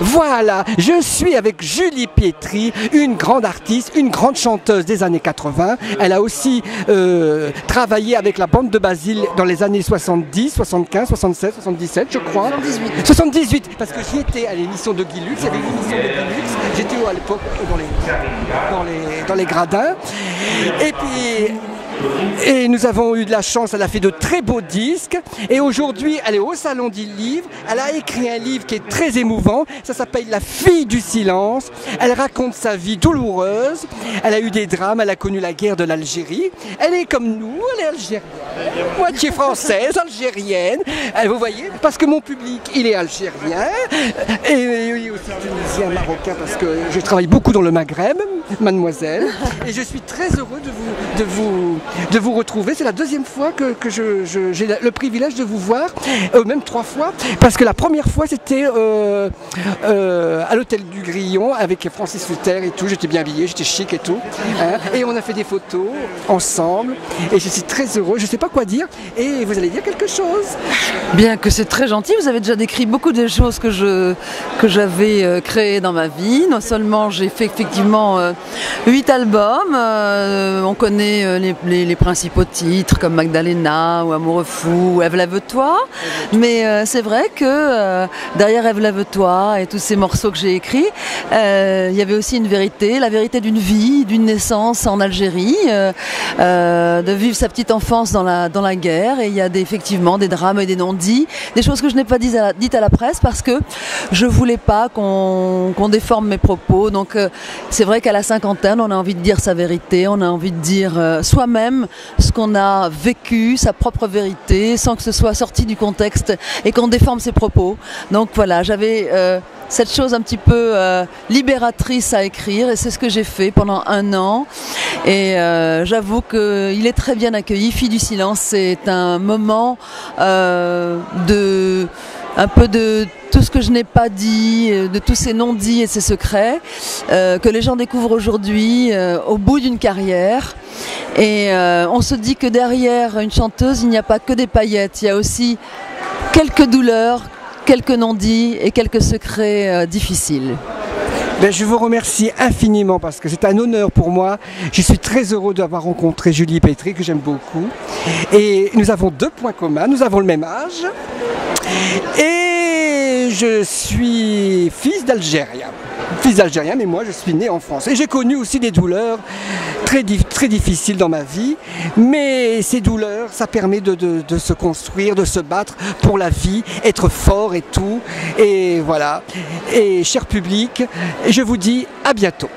Voilà, je suis avec Julie Pietri, une grande artiste, une grande chanteuse des années 80. Elle a aussi travaillé avec la bande de Basile dans les années 70, 75, 76, 77, je crois. 78. 78, parce que j'y étais à l'émission de Guy Lux, il y avait l'émission de Guy Lux, j'étais à l'époque dans les gradins. Et nous avons eu de la chance, elle a fait de très beaux disques et aujourd'hui elle est au Salon du Livre, elle a écrit un livre qui est très émouvant, ça s'appelle La fille du silence, elle raconte sa vie douloureuse, elle a eu des drames, elle a connu la guerre de l'Algérie, elle est comme nous, elle est algérienne, moitié française, algérienne, vous voyez, parce que mon public il est algérien et aussi tunisien, marocain parce que je travaille beaucoup dans le Maghreb, mademoiselle, et je suis très heureux de vous retrouver. C'est la deuxième fois que j'ai le privilège de vous voir, même 3 fois, parce que la première fois c'était à l'hôtel du Grillon avec Francis Hutter et tout, j'étais bien habillé, j'étais chic et tout, hein, et on a fait des photos ensemble et je suis très heureux, je sais pas quoi dire et vous allez dire quelque chose. Bien que c'est très gentil, vous avez déjà décrit beaucoup de choses que j'avais créées dans ma vie. Non seulement j'ai fait effectivement 8 albums, on connaît les principaux titres comme Magdalena ou Amoureux fou ou Ève lève-toi, mais c'est vrai que derrière Ève lève-toi et tous ces morceaux que j'ai écrits, il y avait aussi une vérité, la vérité d'une vie, d'une naissance en Algérie, de vivre sa petite enfance dans la guerre, et il y a effectivement des drames et des non-dits, des choses que je n'ai pas dites à la presse parce que je voulais pas qu'on déforme mes propos. Donc c'est vrai qu'à la cinquantaine on a envie de dire sa vérité, on a envie de dire soi-même ce qu'on a vécu, sa propre vérité, sans que ce soit sorti du contexte et qu'on déforme ses propos. Donc voilà, j'avais cette chose un petit peu libératrice à écrire et c'est ce que j'ai fait pendant 1 an. Et j'avoue qu'il est très bien accueilli. Fille du silence, c'est un moment un peu de tout ce que je n'ai pas dit, de tous ces non-dits et ces secrets que les gens découvrent aujourd'hui au bout d'une carrière. Et on se dit que derrière une chanteuse, il n'y a pas que des paillettes, il y a aussi quelques douleurs, quelques non-dits et quelques secrets difficiles. Ben, je vous remercie infiniment parce que c'est un honneur pour moi. Je suis très heureux d'avoir rencontré Julie Pietri, que j'aime beaucoup. Et nous avons 2 points communs. Nous avons le même âge. Et je suis fils d'Algérien. Fils d'Algérien, mais moi je suis né en France. Et j'ai connu aussi des douleurs très difficiles dans ma vie. Mais ces douleurs, ça permet de se construire, de se battre pour la vie, être fort et tout. Et voilà. Et cher public, je vous dis à bientôt.